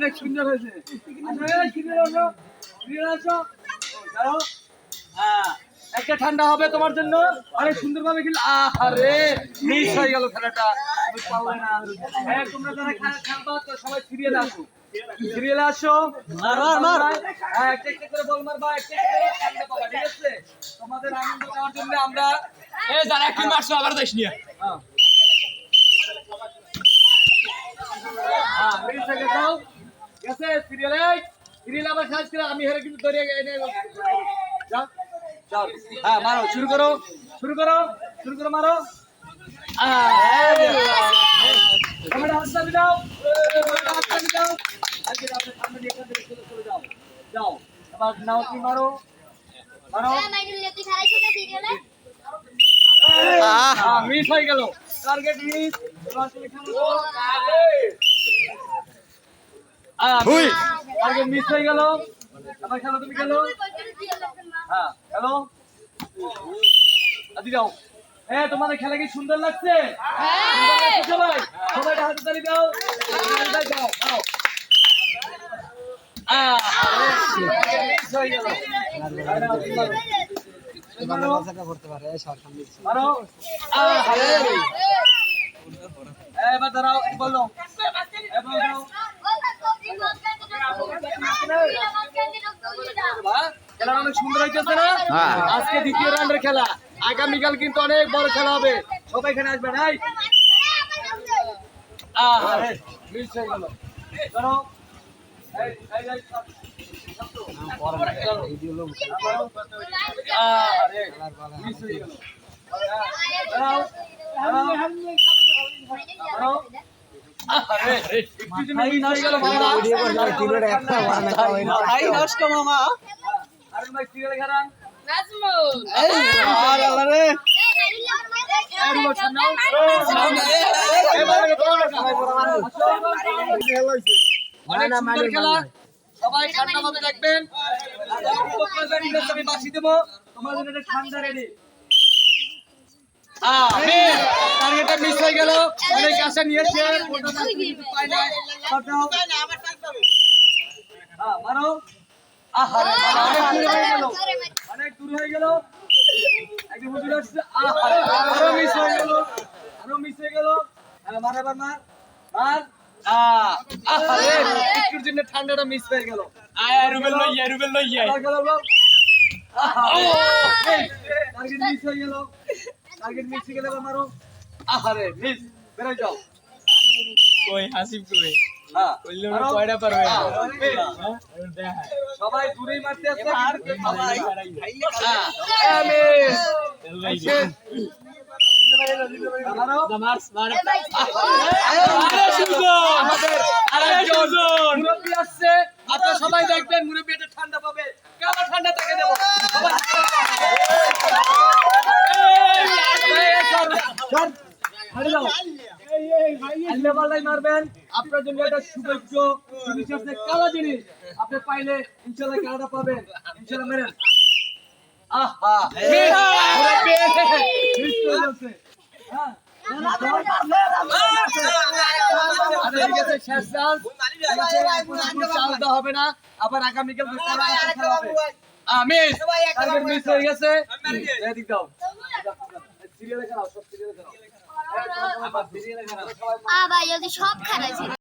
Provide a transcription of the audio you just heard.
অনেক সুন্দর হয়েছে। একটা ঠান্ডা হবে তোমার জন্য, অনেক সুন্দর ভাবে খেলে। আরে মিস হয়ে গেল খেলাটা, তোমরা যারা খেলবা সবাই সিরিয়ালে আসো, সিরিয়ালে আসো। একটা একটা করে বল মারবা, একটা একটা করে ঠান্ডা পাবা, ঠিক আছে? তোমাদের আনন্দ দেওয়ার জন্য আমরা যারা কি মারছো আবার দেশ নিয়ে আমি হেরে কিন্তু হ্যাঁ মারো, শুরু করো শুরু করো শুরু করো, মারো। হাততালি দাও, হাততালি দাও। যাও যাও, এবার নাও, তুমি মারো মারো। মিস হয়ে গেল, টার্গেট মিস। টার্গেট মিস হয়ে গেল, আবার খেলো, তুমি খেলো। হ্যাঁ খেলো, আদি যাও। হ্যাঁ তোমাদের খেলা কি সুন্দর লাগছে? সবাই সবাই হাতে তালি দাও, যাও যাও। মিস হয়ে গেল। এবার দাঁড়াও, বলো খেলা অনেক সুন্দর হইতেছে না? আজকে দ্বিতীয় রাউন্ডের খেলা, আগামীকাল কিন্তু অনেক বড় খেলা হবে, সবাই এখানে আসবেন। মিস হয়ে গেল, ধরো খেলা, সবাই ঠান্ডা ভাবে দেখবেন। আমি বাসি দেবো, তোমার জন্য ঠান্ডা রেডি। টার্গেটটা মিস হয়ে গেল, অনেক আশা নিয়েছে, মারো। অনেক দূর হয়ে গেল, আরো মিস হয়ে গেল, আরো মিস হয়ে গেল। মার, এবার মার মার। একটুর জন্য ঠান্ডাটা মিস হয়ে গেল। রুবেল লইয়া টার্গেট মিস হয়ে গেল, টার্গেট মিস হয়ে গেল, মারো। আহারে মিস, বেরো যাও। কই হাসিব কই হ্যাঁ কইলে কয়টা পারবে সবাই দূরেই মারতে আছে, সবাই আপনারা সবাই দেখবেন, মুরব্বী এটা ঠান্ডা পাবে, কেমন ঠান্ডা তাকে দেবো। মারবেন, আপনার জন্য এটা সৌভাগ্য জিনিস আছে, কালা জিনিস। আপনি পাইলে ইনশাল্লাহ খেলাটা পাবেন, ইনশাল্লাহ মেরেন। হবে না, আবার আগামীকাল মিস হয়ে গেছে। সিরিয়ালে খেলাও, সব সিরিয়ালে খেলাও। সব খেলা